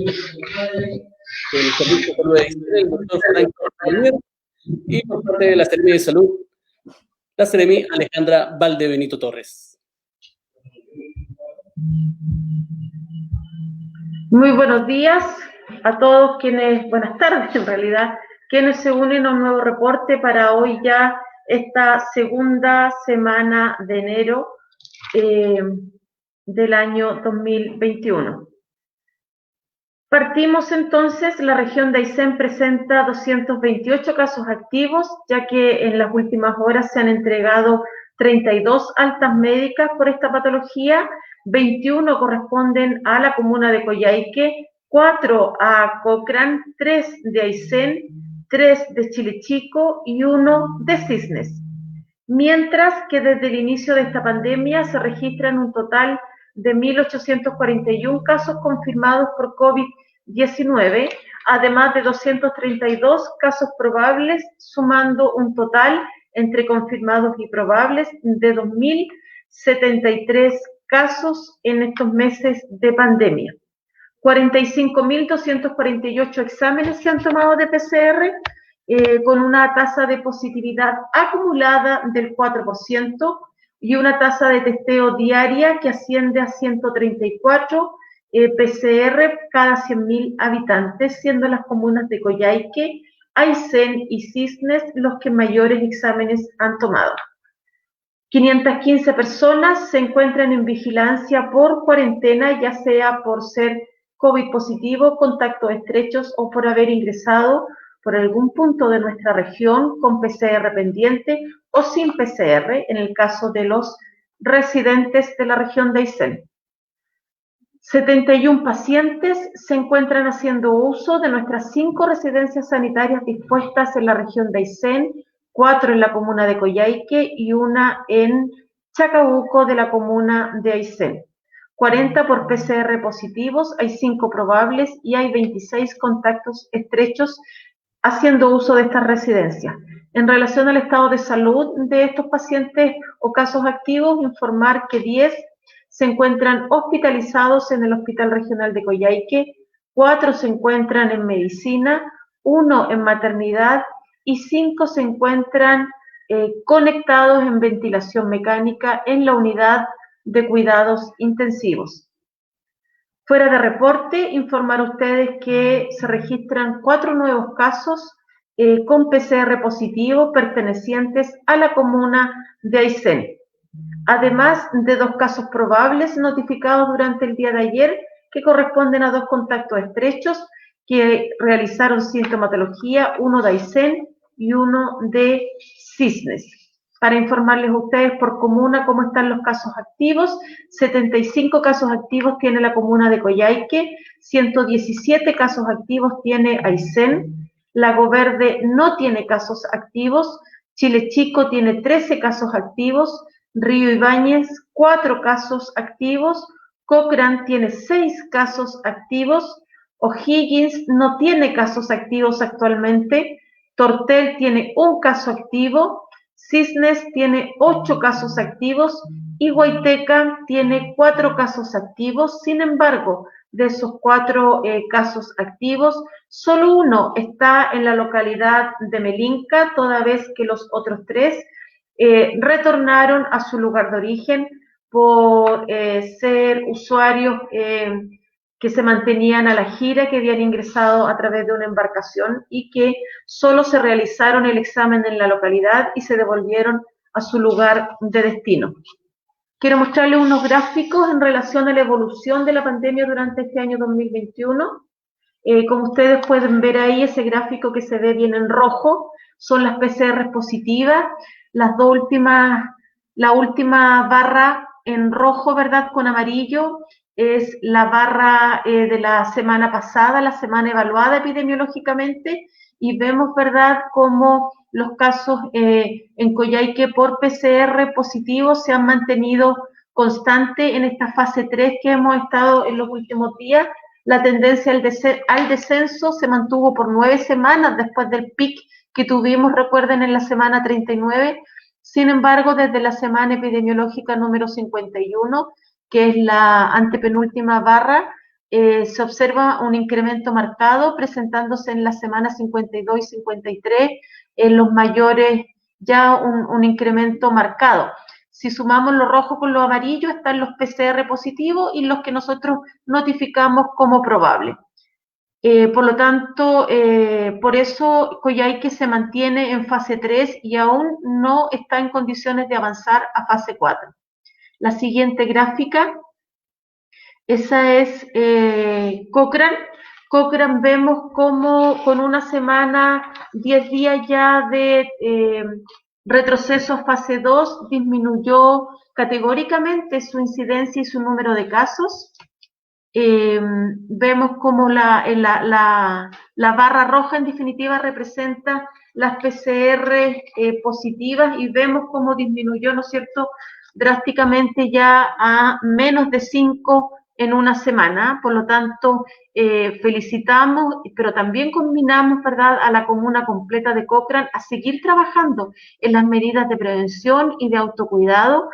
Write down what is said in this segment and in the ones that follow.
del Servicio de Salud de Aysén, el doctor Franco Javier, y por parte de la Seremi de Salud, la Seremi Alejandra Valdebenito Torres. Muy buenos días a todos quienes, buenas tardes en realidad, quienes se unen a un nuevo reporte para hoy ya esta segunda semana de enero del año 2021. Partimos entonces, la región de Aysén presenta 228 casos activos, ya que en las últimas horas se han entregado 32 altas médicas por esta patología, 21 corresponden a la comuna de Coyhaique, 4 a Cochrane, 3 de Aysén, 3 de Chilechico y 1 de Cisnes. Mientras que desde el inicio de esta pandemia se registran un total de 1.841 casos confirmados por COVID-19, además de 232 casos probables, sumando un total entre confirmados y probables de 2.073 casos en estos meses de pandemia. 45.248 exámenes se han tomado de PCR, con una tasa de positividad acumulada del 4% y una tasa de testeo diaria que asciende a 134 PCR cada 100.000 habitantes, siendo las comunas de Coyhaique, Aysén y Cisnes los que mayores exámenes han tomado. 515 personas se encuentran en vigilancia por cuarentena, ya sea por ser COVID positivo, contactos estrechos o por haber ingresado por algún punto de nuestra región con PCR pendiente o sin PCR, en el caso de los residentes de la región de Aysén. 71 pacientes se encuentran haciendo uso de nuestras 5 residencias sanitarias dispuestas en la región de Aysén, 4 en la comuna de Coyhaique y 1 en Chacabuco de la comuna de Aysén. 40 por PCR positivos, hay 5 probables y hay 26 contactos estrechos haciendo uso de estas residencias. En relación al estado de salud de estos pacientes o casos activos, informar que 10 se encuentran hospitalizados en el Hospital Regional de Coyhaique, 4 se encuentran en medicina, 1 en maternidad y 5 se encuentran conectados en ventilación mecánica en la unidad de cuidados intensivos. Fuera de reporte, informar a ustedes que se registran 4 nuevos casos con PCR positivo pertenecientes a la comuna de Aysén, además de 2 casos probables notificados durante el día de ayer que corresponden a 2 contactos estrechos que realizaron sintomatología, 1 de Aysén y 1 de Cisnes. Para informarles a ustedes por comuna cómo están los casos activos, 75 casos activos tiene la comuna de Coyhaique, 117 casos activos tiene Aysén, Lago Verde no tiene casos activos, Chilechico tiene 13 casos activos, Río Ibáñez 4 casos activos, Cochrane tiene 6 casos activos, O'Higgins no tiene casos activos actualmente, Tortel tiene 1 caso activo, Cisnes tiene 8 casos activos y Huayteca tiene 4 casos activos. Sin embargo, de esos 4 casos activos, solo 1 está en la localidad de Melinca, toda vez que los otros 3 retornaron a su lugar de origen por ser usuarios que se mantenían a la gira, que habían ingresado a través de una embarcación y que solo se realizaron el examen en la localidad y se devolvieron a su lugar de destino. Quiero mostrarles unos gráficos en relación a la evolución de la pandemia durante este año 2021. Como ustedes pueden ver ahí, ese gráfico que se ve bien en rojo son las PCR positivas. Las dos últimas, la última barra en rojo, ¿verdad?, con amarillo, es la barra de la semana pasada, la semana evaluada epidemiológicamente, y vemos, ¿verdad?, cómo los casos en Coyhaique por PCR positivos se han mantenido constante en esta fase 3 que hemos estado en los últimos días. La tendencia al descenso se mantuvo por 9 semanas después del pic que tuvimos, recuerden, en la semana 39. Sin embargo, desde la semana epidemiológica número 51, que es la antepenúltima barra, se observa un incremento marcado presentándose en las semanas 52 y 53, en los mayores ya un incremento marcado. Si sumamos lo rojo con lo amarillo, están los PCR positivos y los que nosotros notificamos como probable. Por lo tanto, por eso Coyhaique se mantiene en fase 3 y aún no está en condiciones de avanzar a fase 4. La siguiente gráfica, esa es Cochrane. Cochrane vemos como con una semana, 10 días ya de retroceso a fase 2, disminuyó categóricamente su incidencia y su número de casos. Vemos como la barra roja en definitiva representa las PCR positivas y vemos cómo disminuyó, ¿no es cierto?, drásticamente ya a menos de 5 en una semana. Por lo tanto, felicitamos, pero también combinamos, ¿verdad?, a la comuna completa de Cochrane a seguir trabajando en las medidas de prevención y de autocuidado.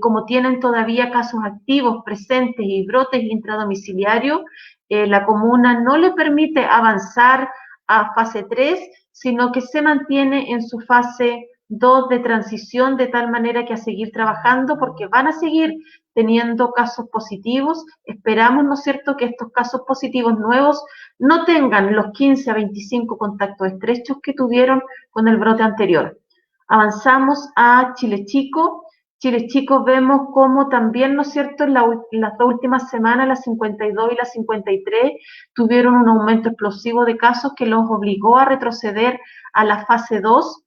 Como tienen todavía casos activos presentes y brotes intradomiciliarios, la comuna no le permite avanzar a fase 3, sino que se mantiene en su fase 2 de transición, de tal manera que a seguir trabajando, porque van a seguir teniendo casos positivos. Esperamos, ¿no es cierto?, que estos casos positivos nuevos no tengan los 15 a 25 contactos estrechos que tuvieron con el brote anterior. Avanzamos a Chile Chico. Chile Chico vemos cómo también, ¿no es cierto?, en las dos últimas semanas, las 52 y las 53, tuvieron un aumento explosivo de casos que los obligó a retroceder a la fase 2.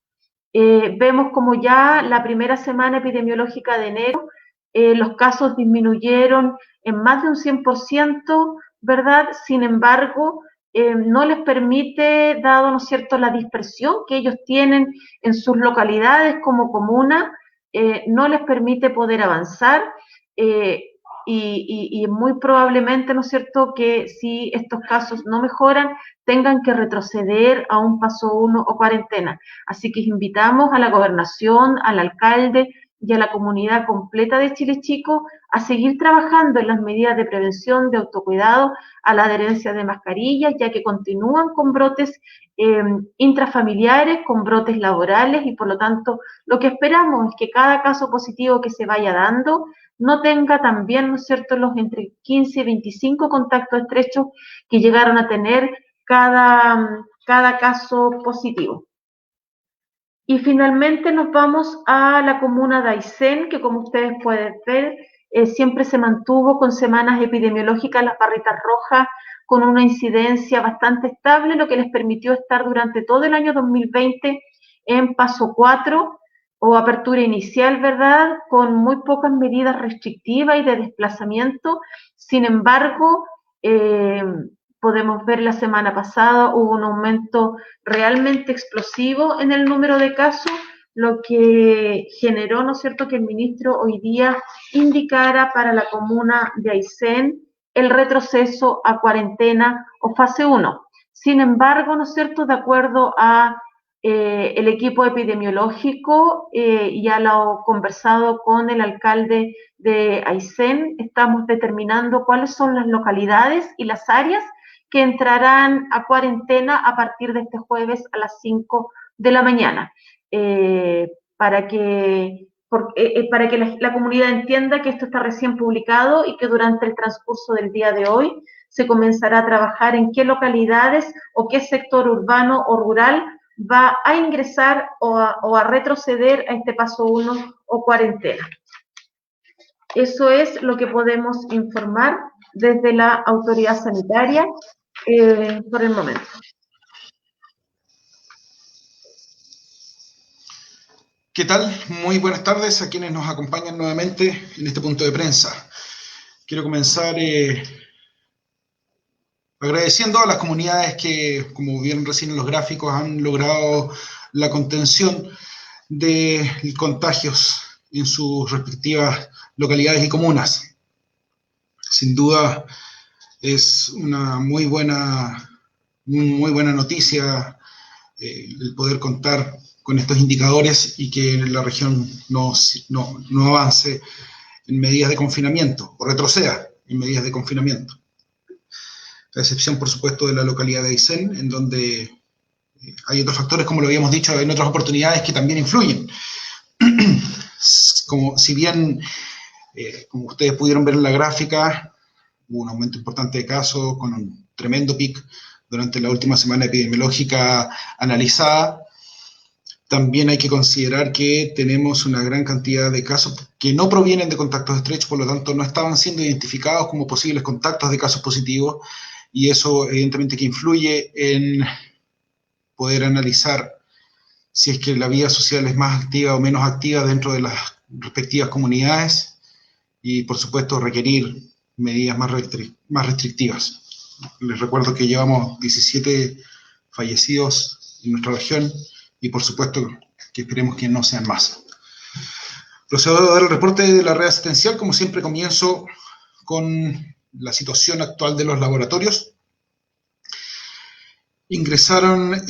Vemos como ya la primera semana epidemiológica de enero, los casos disminuyeron en más de un 100%, ¿verdad? Sin embargo, no les permite, dado, ¿no es cierto?, la dispersión que ellos tienen en sus localidades como comuna, no les permite poder avanzar y muy probablemente, ¿no es cierto?, que si estos casos no mejoran, tengan que retroceder a un paso 1 o cuarentena. Así que invitamos a la gobernación, al alcalde y a la comunidad completa de Chile Chico a seguir trabajando en las medidas de prevención, de autocuidado, a la adherencia de mascarillas, ya que continúan con brotes intrafamiliares, con brotes laborales, y por lo tanto lo que esperamos es que cada caso positivo que se vaya dando no tenga también, ¿no es cierto?, los entre 15 y 25 contactos estrechos que llegaron a tener cada caso positivo. Y finalmente nos vamos a la comuna de Aysén, que como ustedes pueden ver, siempre se mantuvo con semanas epidemiológicas las barritas rojas, con una incidencia bastante estable, lo que les permitió estar durante todo el año 2020 en paso 4 o apertura inicial, ¿verdad?, con muy pocas medidas restrictivas y de desplazamiento. Sin embargo, podemos ver la semana pasada hubo un aumento realmente explosivo en el número de casos, lo que generó, ¿no es cierto?, que el ministro hoy día indicara para la comuna de Aysén el retroceso a cuarentena o fase 1. Sin embargo, ¿no es cierto?, de acuerdo a el equipo epidemiológico, ya lo conversado con el alcalde de Aysén, estamos determinando cuáles son las localidades y las áreas que entrarán a cuarentena a partir de este jueves a las 5 de la mañana, para que la comunidad entienda que esto está recién publicado y que durante el transcurso del día de hoy se comenzará a trabajar en qué localidades o qué sector urbano o rural va a ingresar o a retroceder a este paso 1 o cuarentena. Eso es lo que podemos informar desde la autoridad sanitaria por el momento. ¿Qué tal? Muy buenas tardes a quienes nos acompañan nuevamente en este punto de prensa. Quiero comenzar agradeciendo a las comunidades que, como vieron recién en los gráficos, han logrado la contención de contagios en sus respectivas localidades y comunas. Sin duda es una muy buena noticia el poder contar con estos indicadores y que la región no avance en medidas de confinamiento o retroceda en medidas de confinamiento. a excepción, por supuesto, de la localidad de Aysén, en donde hay otros factores, como lo habíamos dicho en otras oportunidades, que también influyen. Como si bien, como ustedes pudieron ver en la gráfica, hubo un aumento importante de casos con un tremendo pic durante la última semana epidemiológica analizada. También hay que considerar que tenemos una gran cantidad de casos que no provienen de contactos estrechos, por lo tanto no estaban siendo identificados como posibles contactos de casos positivos, y eso evidentemente que influye en poder analizar si es que la vida social es más activa o menos activa dentro de las respectivas comunidades y, por supuesto, requerir medidas más restrictivas. Les recuerdo que llevamos 17 fallecidos en nuestra región y, por supuesto, que esperemos que no sean más. Procedo a dar el reporte de la red asistencial. Como siempre, comienzo con la situación actual de los laboratorios. Ingresaron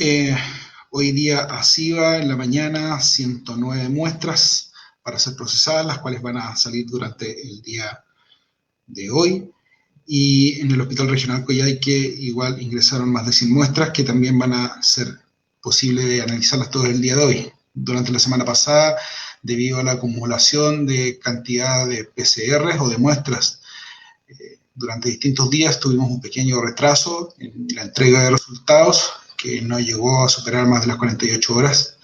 hoy día a CIBA en la mañana 109 muestras para ser procesadas, las cuales van a salir durante el día de hoy. Y en el Hospital Regional Coyhaique igual ingresaron más de 100 muestras que también van a ser posible de analizarlas todo el día de hoy. Durante la semana pasada, debido a la acumulación de cantidad de PCRs o de muestras, durante distintos días tuvimos un pequeño retraso en la entrega de resultados, que no llegó a superar más de las 48 horas.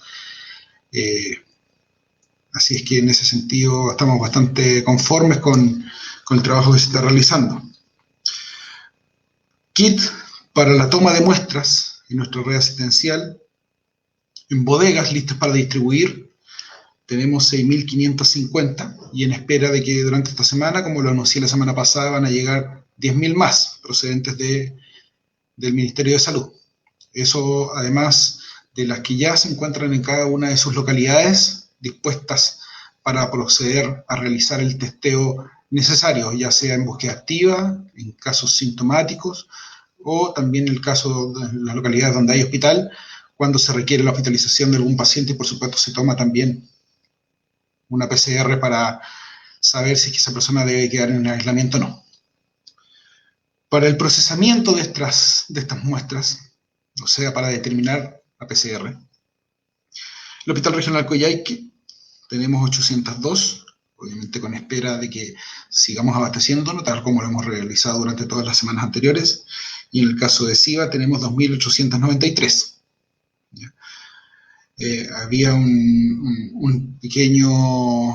Así es que en ese sentido estamos bastante conformes con el trabajo que se está realizando. Kit para la toma de muestras en nuestra red asistencial, en bodegas listas para distribuir, tenemos 6.550 y en espera de que durante esta semana, como lo anuncié la semana pasada, van a llegar 10.000 más procedentes del Ministerio de Salud. Eso además de las que ya se encuentran en cada una de sus localidades dispuestas para proceder a realizar el testeo necesario, ya sea en búsqueda activa, en casos sintomáticos o también en el caso de las localidades donde hay hospital, cuando se requiere la hospitalización de algún paciente y por supuesto se toma también una PCR para saber si es que esa persona debe quedar en aislamiento o no. Para el procesamiento de estas muestras, o sea, para determinar la PCR, el Hospital Regional Coyhaique tenemos 802, obviamente con espera de que sigamos abasteciéndonos, tal como lo hemos realizado durante todas las semanas anteriores, y en el caso de CIBA tenemos 2.893. Había un pequeño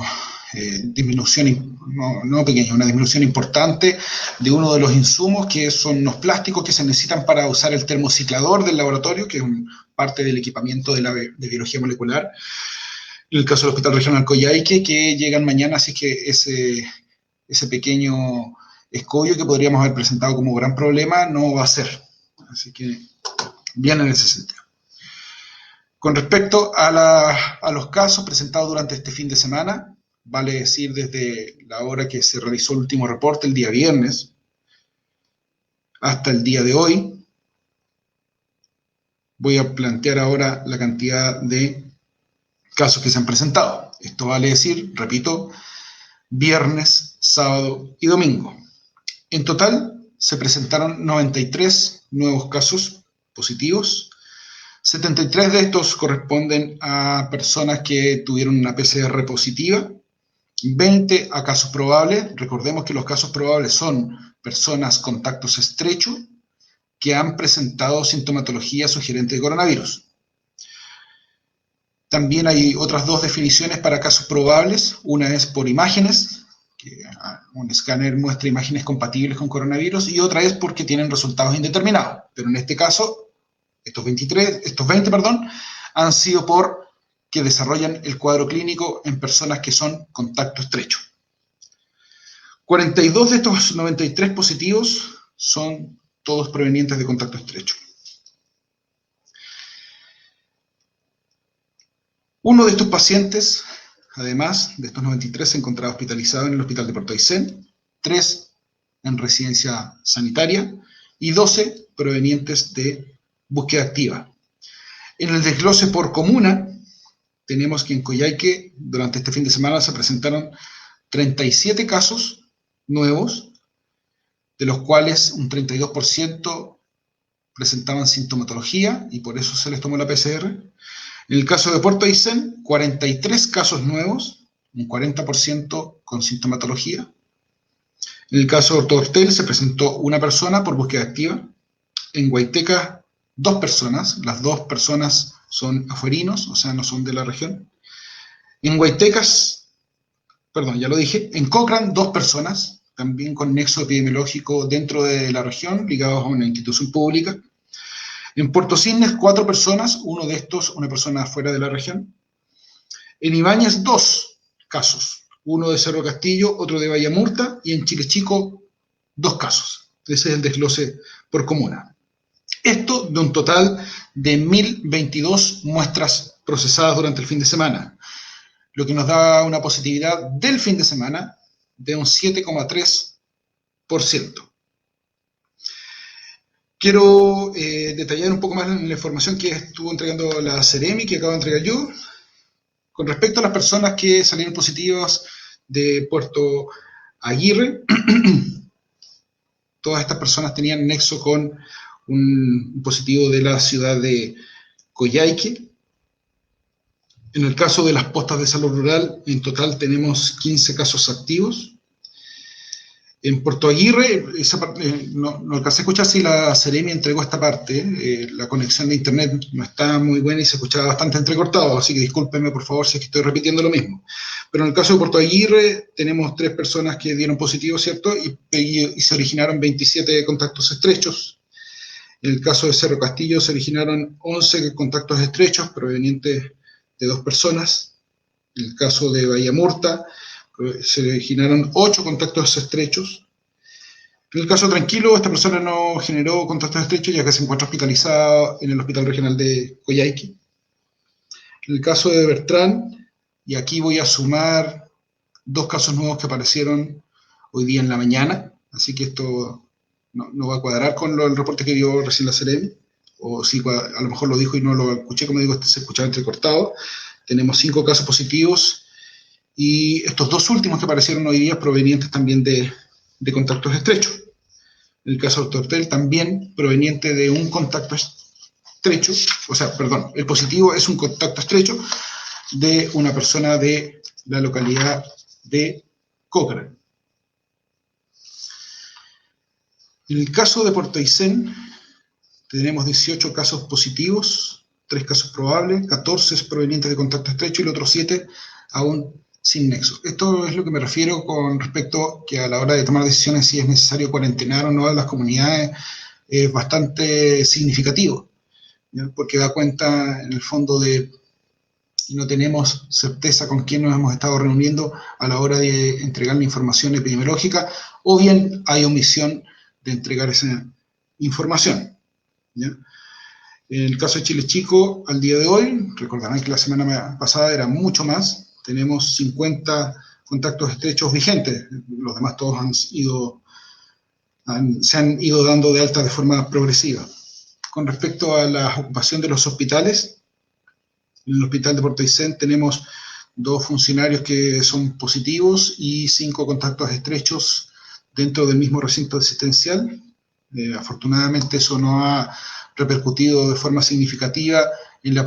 disminución, una disminución importante de uno de los insumos que son los plásticos que se necesitan para usar el termociclador del laboratorio, que es parte del equipamiento de biología molecular. En el caso del Hospital Regional Coyhaique, que llegan mañana, así que ese pequeño escollo que podríamos haber presentado como gran problema no va a ser. Así que bien en ese sentido. Con respecto a los casos presentados durante este fin de semana, vale decir desde la hora que se realizó el último reporte, el día viernes, hasta el día de hoy, voy a plantear ahora la cantidad de casos que se han presentado. Esto vale decir, repito, viernes, sábado y domingo. En total se presentaron 93 nuevos casos positivos. 73 de estos corresponden a personas que tuvieron una PCR positiva, 20 a casos probables. Recordemos que los casos probables son personas contactos estrechos que han presentado sintomatología sugerente de coronavirus. También hay otras dos definiciones para casos probables. Una es por imágenes, que un escáner muestra imágenes compatibles con coronavirus, y otra es porque tienen resultados indeterminados. Pero en este caso, estos 20, han sido por que desarrollan el cuadro clínico en personas que son contacto estrecho. 42 de estos 93 positivos son todos provenientes de contacto estrecho. Uno de estos pacientes, además de estos 93, se encontraba hospitalizado en el Hospital de Puerto Aysén, 3 en residencia sanitaria y 12 provenientes de búsqueda activa. En el desglose por comuna, tenemos que en Coyhaique, durante este fin de semana, se presentaron 37 casos nuevos, de los cuales un 32% presentaban sintomatología y por eso se les tomó la PCR. En el caso de Puerto Aysén, 43 casos nuevos, un 40% con sintomatología. En el caso de Puerto Ortel se presentó una persona por búsqueda activa. En Guayteca, 2 personas. Las 2 personas son afuerinos, o sea, no son de la región. En Guaytecas, perdón, ya lo dije. En Cochrane, 2 personas, también con nexo epidemiológico dentro de la región, ligados a una institución pública. En Puerto Cisnes, 4 personas, uno de estos, una persona fuera de la región. En Ibáñez, 2 casos, uno de Cerro Castillo, otro de Vallamurta, y en Chile Chico, 2 casos. Ese es el desglose por comuna. Esto de un total de 1.022 muestras procesadas durante el fin de semana, lo que nos da una positividad del fin de semana de un 7,3%. Quiero detallar un poco más la información que estuvo entregando la Seremi, que acabo de entregar yo. Con respecto a las personas que salieron positivas de Puerto Aguirre, todas estas personas tenían nexo con un positivo de la ciudad de Coyhaique. En el caso de las postas de salud rural, en total tenemos 15 casos activos. En Puerto Aguirre, esa parte, no alcancé a escuchar si la Seremi entregó esta parte. La conexión de internet no está muy buena y se escuchaba bastante entrecortado, así que discúlpenme por favor si es que estoy repitiendo lo mismo. Pero en el caso de Puerto Aguirre tenemos 3 personas que dieron positivo, ¿cierto? Y se originaron 27 contactos estrechos. En el caso de Cerro Castillo se originaron 11 contactos estrechos provenientes de 2 personas. En el caso de Vallamurta se originaron 8 contactos estrechos. En el caso Tranquilo, esta persona no generó contactos estrechos ya que se encuentra hospitalizada en el Hospital Regional de Coyhaique. En el caso de Bertrán, y aquí voy a sumar 2 casos nuevos que aparecieron hoy día en la mañana, así que esto no va a cuadrar con el reporte que dio recién la Seremi, o si a lo mejor lo dijo y no lo escuché, como digo, se escuchaba entrecortado. Tenemos 5 casos positivos, y estos 2 últimos que aparecieron hoy día provenientes también de contactos estrechos. En el caso de Hortel también proveniente de un contacto estrecho, o sea, perdón, el positivo es un contacto estrecho de una persona de la localidad de Cochrane. En el caso de Puerto Aysén tenemos 18 casos positivos, 3 casos probables, 14 provenientes de contacto estrecho y los otros 7 aún sin nexo. Esto es lo que me refiero con respecto que a la hora de tomar decisiones si es necesario cuarentenar o no a las comunidades es bastante significativo, ¿ya? Porque da cuenta en el fondo de no tenemos certeza con quién nos hemos estado reuniendo a la hora de entregar la información epidemiológica, o bien hay omisión de entregar esa información, ¿ya? En el caso de Chile Chico, al día de hoy, recordarán que la semana pasada era mucho más, tenemos 50 contactos estrechos vigentes, los demás todos se han ido dando de alta de forma progresiva. Con respecto a la ocupación de los hospitales, en el hospital de Puerto Aysén tenemos 2 funcionarios que son positivos y 5 contactos estrechos dentro del mismo recinto asistencial. Afortunadamente eso no ha repercutido de forma significativa en la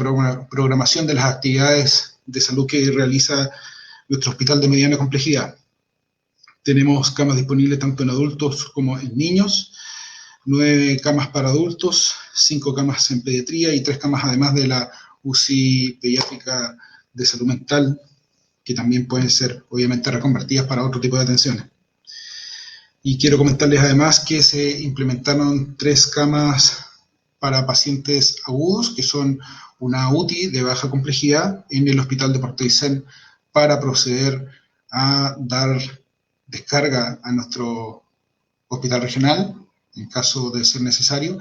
programación de las actividades de salud que realiza nuestro hospital de mediana complejidad. Tenemos camas disponibles tanto en adultos como en niños, 9 camas para adultos, 5 camas en pediatría y 3 camas además de la UCI pediátrica de salud mental, que también pueden ser obviamente reconvertidas para otro tipo de atenciones. Y quiero comentarles además que se implementaron 3 camas para pacientes agudos, que son una UTI de baja complejidad en el hospital de Puerto Aysén para proceder a dar descarga a nuestro hospital regional, en caso de ser necesario,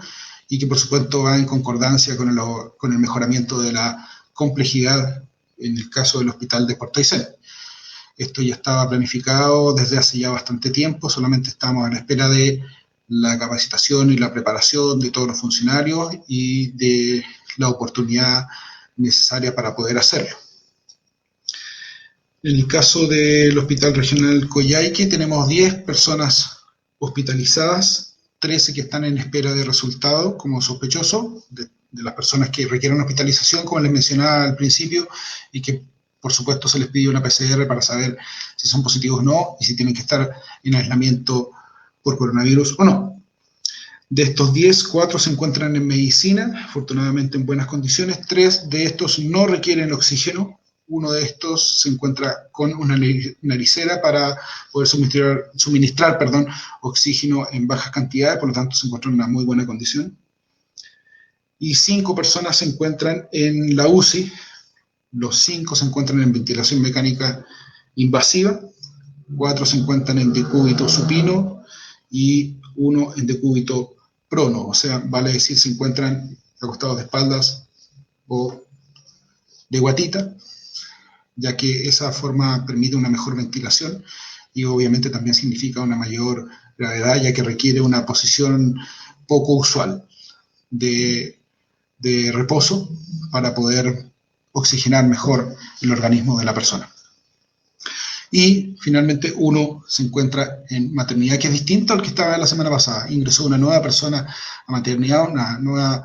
y que por supuesto va en concordancia con el mejoramiento de la complejidad en el caso del hospital de Puerto Aysén. Esto ya estaba planificado desde hace ya bastante tiempo, solamente estamos a la espera de la capacitación y la preparación de todos los funcionarios y de la oportunidad necesaria para poder hacerlo. En el caso del Hospital Regional Coyhaique tenemos 10 personas hospitalizadas, 13 que están en espera de resultado como sospechosos, de las personas que requieren hospitalización, como les mencionaba al principio, y que por supuesto se les pide una PCR para saber si son positivos o no, y si tienen que estar en aislamiento por coronavirus o no. De estos 10, 4 se encuentran en medicina, afortunadamente en buenas condiciones. 3 de estos no requieren oxígeno. Uno de estos se encuentra con una naricera para poder suministrar oxígeno en bajas cantidades, por lo tanto se encuentra en una muy buena condición. Y 5 personas se encuentran en la UCI. Los 5 se encuentran en ventilación mecánica invasiva. 4 se encuentran en decúbito supino y 1 en decúbito prono, o sea, vale decir, se encuentran acostados de espaldas o de guatita, ya que esa forma permite una mejor ventilación y obviamente también significa una mayor gravedad, ya que requiere una posición poco usual de reposo para poder oxigenar mejor el organismo de la persona. Y finalmente 1 se encuentra en maternidad, que es distinto al que estaba la semana pasada. Ingresó una nueva persona a maternidad, una nueva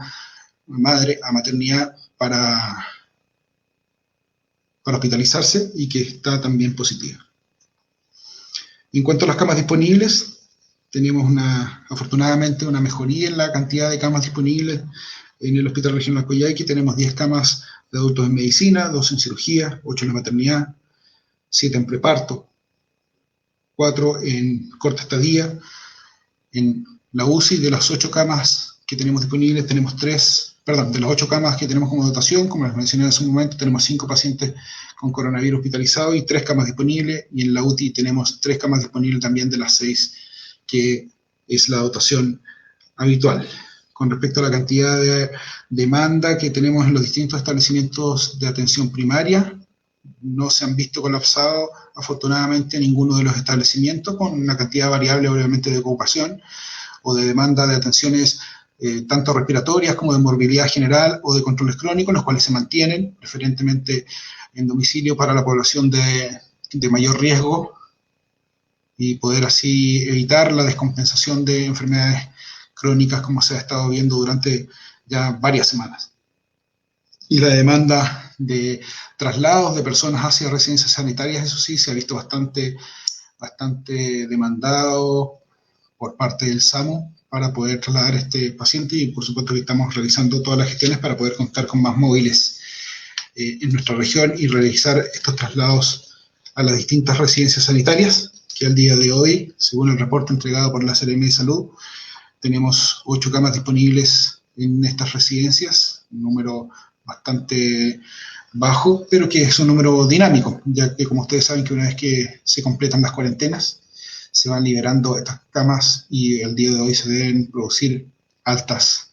madre a maternidad para hospitalizarse y que está también positiva. En cuanto a las camas disponibles, tenemos afortunadamente una mejoría en la cantidad de camas disponibles en el Hospital Regional Coyhaique. Tenemos 10 camas de adultos en medicina, 2 en cirugía, 8 en la maternidad, 7 en preparto, 4 en corta estadía. En la UCI, de las 8 camas que tenemos disponibles, tenemos de las 8 camas que tenemos como dotación, como les mencioné hace un momento, tenemos 5 pacientes con coronavirus hospitalizados y 3 camas disponibles, y en la UTI tenemos 3 camas disponibles también de las 6, que es la dotación habitual. Con respecto a la cantidad de demanda que tenemos en los distintos establecimientos de atención primaria, no se han visto colapsados, afortunadamente, ninguno de los establecimientos, con una cantidad variable, obviamente, de ocupación o de demanda de atenciones tanto respiratorias como de morbilidad general o de controles crónicos, los cuales se mantienen preferentemente en domicilio para la población de mayor riesgo y poder así evitar la descompensación de enfermedades crónicas como se ha estado viendo durante ya varias semanas. Y la demanda de traslados de personas hacia residencias sanitarias, eso sí, se ha visto bastante demandado por parte del SAMU para poder trasladar a este paciente, y por supuesto que estamos realizando todas las gestiones para poder contar con más móviles en nuestra región y realizar estos traslados a las distintas residencias sanitarias, que al día de hoy, según el reporte entregado por la Seremi de Salud, tenemos 8 camas disponibles en estas residencias, un número bastante bajo, pero que es un número dinámico, ya que como ustedes saben que una vez que se completan las cuarentenas, se van liberando estas camas y el día de hoy se deben producir altas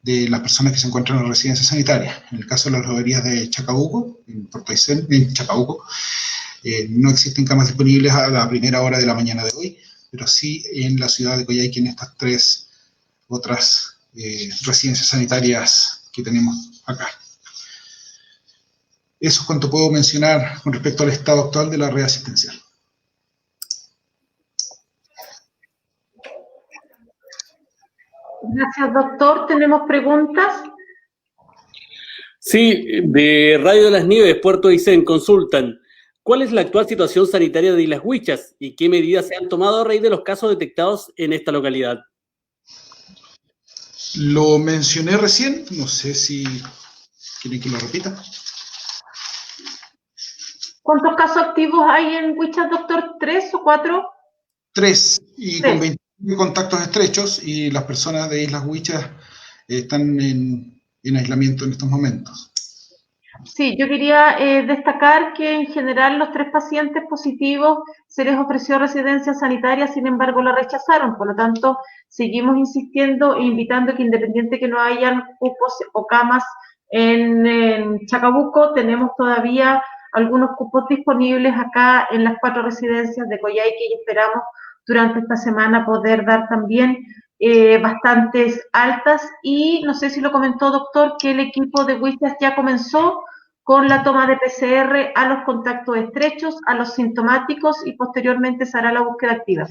de las personas que se encuentran en residencias sanitarias. En el caso de las roberías de Chacabuco, en Puerto Aysén, en Chacabuco, no existen camas disponibles a la primera hora de la mañana de hoy, pero sí en la ciudad de Coyhaique, en estas 3 otras residencias sanitarias que tenemos acá. Eso es cuanto puedo mencionar con respecto al estado actual de la red asistencial. Gracias, doctor. ¿Tenemos preguntas? Sí, de Radio de las Nieves, Puerto Aysén, consultan: ¿cuál es la actual situación sanitaria de Islas Huichas y qué medidas se han tomado a raíz de los casos detectados en esta localidad? Lo mencioné recién, no sé si quieren que lo repita. ¿Cuántos casos activos hay en Huichas, doctor? ¿3 o 4? 3, y 3. con 29 contactos estrechos, y las personas de Islas Huichas están en aislamiento en estos momentos. Sí, yo quería destacar que en general los 3 pacientes positivos se les ofreció residencia sanitaria, sin embargo la rechazaron. Por lo tanto, seguimos insistiendo e invitando que, independiente que no hayan cupos o camas en Chacabuco, tenemos todavía algunos cupos disponibles acá en las 4 residencias de Coyhaique, y esperamos durante esta semana poder dar también bastantes altas. Y no sé si lo comentó, doctor, que el equipo de Huichas ya comenzó con la toma de PCR a los contactos estrechos, a los sintomáticos, y posteriormente se hará la búsqueda activa.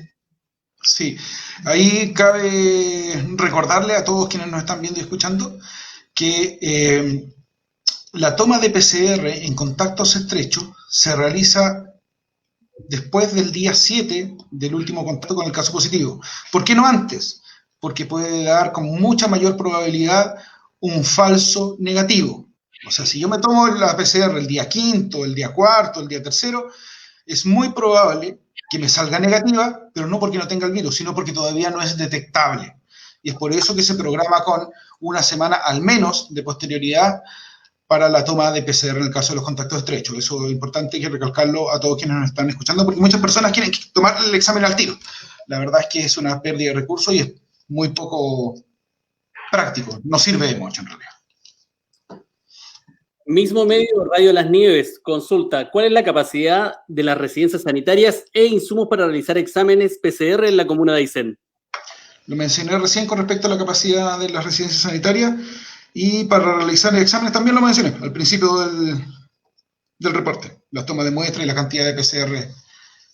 Sí, ahí cabe recordarle a todos quienes nos están viendo y escuchando que la toma de PCR en contactos estrechos se realiza después del día 7 del último contacto con el caso positivo. ¿Por qué no antes? Porque puede dar con mucha mayor probabilidad un falso negativo. O sea, si yo me tomo la PCR el día quinto, el día cuarto, el día tercero, es muy probable que me salga negativa, pero no porque no tenga el virus, sino porque todavía no es detectable. Y es por eso que se programa con una semana al menos de posterioridad para la toma de PCR en el caso de los contactos estrechos. Eso es importante, hay que recalcarlo a todos quienes nos están escuchando, porque muchas personas quieren tomar el examen al tiro. La verdad es que es una pérdida de recursos y es muy poco práctico, no sirve de mucho en realidad. Mismo medio, Radio Las Nieves consulta, ¿cuál es la capacidad de las residencias sanitarias e insumos para realizar exámenes PCR en la comuna de Aysén? Lo mencioné recién con respecto a la capacidad de las residencias sanitarias y para realizar exámenes también lo mencioné al principio del reporte, las tomas de muestra y la cantidad de PCR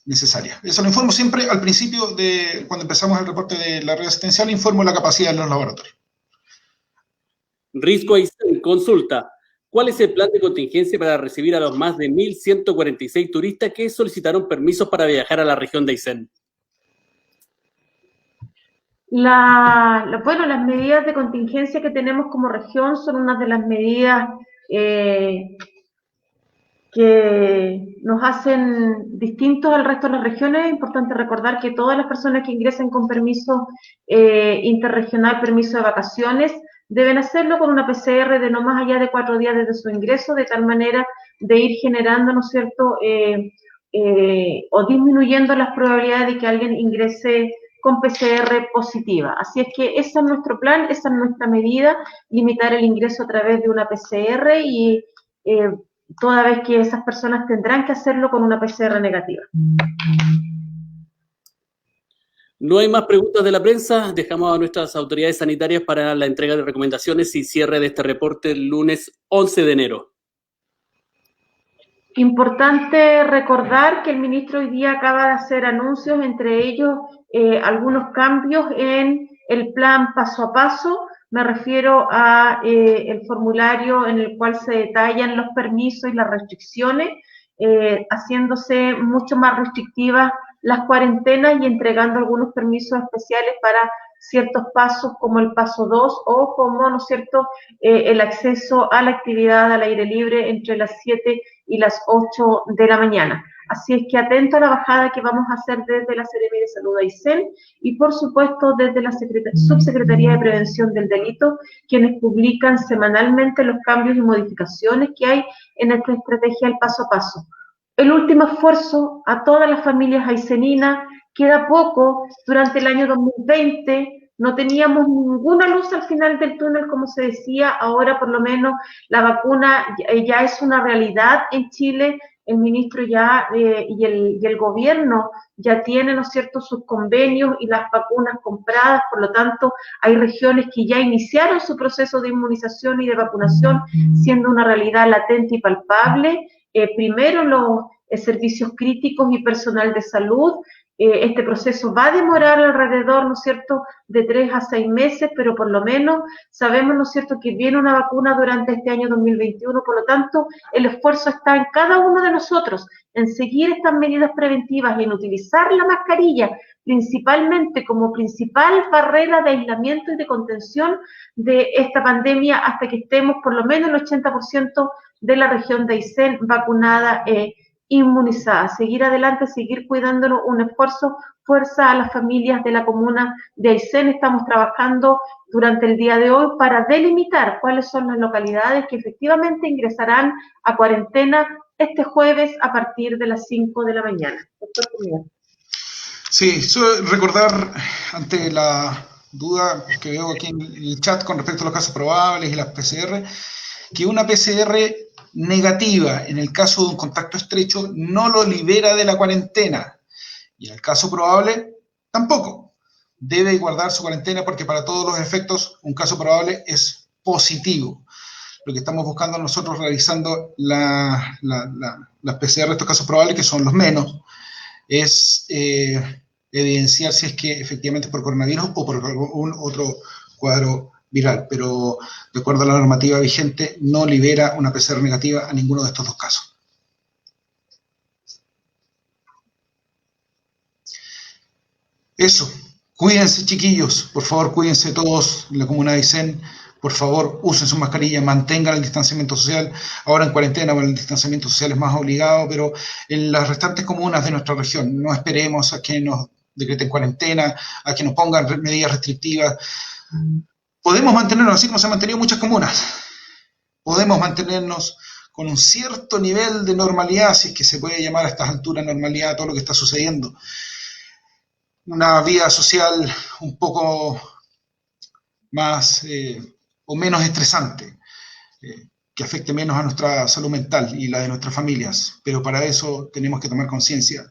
necesaria. Eso lo informo siempre al principio de cuando empezamos el reporte de la red asistencial, informo la capacidad de los laboratorios. Risco Aysén consulta, ¿cuál es el plan de contingencia para recibir a los más de 1.146 turistas que solicitaron permisos para viajar a la región de Aysén? Bueno, las medidas de contingencia que tenemos como región son unas de las medidas que nos hacen distintos al resto de las regiones. Es importante recordar que todas las personas que ingresen con permiso interregional, permiso de vacaciones, deben hacerlo con una PCR de no más allá de 4 días desde su ingreso, de tal manera de ir generando, ¿no es cierto?, o disminuyendo las probabilidades de que alguien ingrese con PCR positiva. Así es que ese es nuestro plan, esa es nuestra medida, limitar el ingreso a través de una PCR y toda vez que esas personas tendrán que hacerlo con una PCR negativa. No hay más preguntas de la prensa. Dejamos a nuestras autoridades sanitarias para la entrega de recomendaciones y cierre de este reporte el lunes 11 de enero. Importante recordar que el ministro hoy día acaba de hacer anuncios, entre ellos algunos cambios en el plan paso a paso. Me refiero a el formulario en el cual se detallan los permisos y las restricciones, haciéndose mucho más restrictivas las cuarentenas y entregando algunos permisos especiales para ciertos pasos como el paso 2 o como, ¿no es cierto?, el acceso a la actividad al aire libre entre las 7 y las 8 de la mañana. Así es que atento a la bajada que vamos a hacer desde la Seremi de Salud de Aysén y por supuesto desde la Subsecretaría de Prevención del Delito, quienes publican semanalmente los cambios y modificaciones que hay en esta estrategia del paso a paso. El último esfuerzo a todas las familias ayseninas, queda poco. Durante el año 2020 no teníamos ninguna luz al final del túnel, como se decía. Ahora por lo menos la vacuna ya es una realidad en Chile. El ministro ya y el gobierno ya tienen, ¿no es cierto?, sus convenios y las vacunas compradas. Por lo tanto, hay regiones que ya iniciaron su proceso de inmunización y de vacunación, siendo una realidad latente y palpable. Primero los servicios críticos y personal de salud. Este proceso va a demorar alrededor, ¿no es cierto?, de 3 a 6 meses, pero por lo menos sabemos, ¿no es cierto?, que viene una vacuna durante este año 2021, por lo tanto, el esfuerzo está en cada uno de nosotros, en seguir estas medidas preventivas y en utilizar la mascarilla, principalmente como principal barrera de aislamiento y de contención de esta pandemia hasta que estemos por lo menos el 80% de la región de Aysén vacunada inmunizada. Seguir adelante, seguir cuidándonos, un esfuerzo, fuerza a las familias de la comuna de Aysén. Estamos trabajando durante el día de hoy para delimitar cuáles son las localidades que efectivamente ingresarán a cuarentena este jueves a partir de las 5 de la mañana. Doctor Comidas. Sí, recordar ante la duda que veo aquí en el chat con respecto a los casos probables y las PCR, que una PCR negativa en el caso de un contacto estrecho no lo libera de la cuarentena y en el caso probable tampoco. Debe guardar su cuarentena porque para todos los efectos un caso probable es positivo. Lo que estamos buscando nosotros realizando las PCR de estos casos probables, que son los menos, es evidenciar si es que efectivamente es por coronavirus o por algún otro cuadro viral, pero de acuerdo a la normativa vigente no libera una PCR negativa a ninguno de estos dos casos. Eso, cuídense chiquillos, por favor cuídense todos en la comuna de Aysén, por favor usen su mascarilla, mantengan el distanciamiento social, ahora en cuarentena, bueno, el distanciamiento social es más obligado, pero en las restantes comunas de nuestra región no esperemos a que nos decreten cuarentena, a que nos pongan medidas restrictivas. Podemos mantenernos así como se han mantenido muchas comunas, podemos mantenernos con un cierto nivel de normalidad, si es que se puede llamar a estas alturas normalidad todo lo que está sucediendo. Una vida social un poco más o menos estresante, que afecte menos a nuestra salud mental y la de nuestras familias, pero para eso tenemos que tomar conciencia,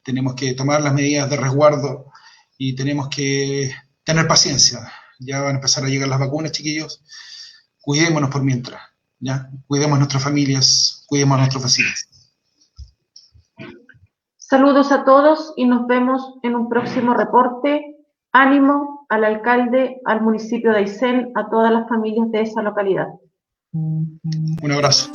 tenemos que tomar las medidas de resguardo y tenemos que tener paciencia. Ya van a empezar a llegar las vacunas, chiquillos, cuidémonos por mientras, ¿ya? Cuidemos a nuestras familias, cuidemos a nuestros vecinos. Saludos a todos y nos vemos en un próximo reporte. Ánimo al alcalde, al municipio de Aysén, a todas las familias de esa localidad. Un abrazo.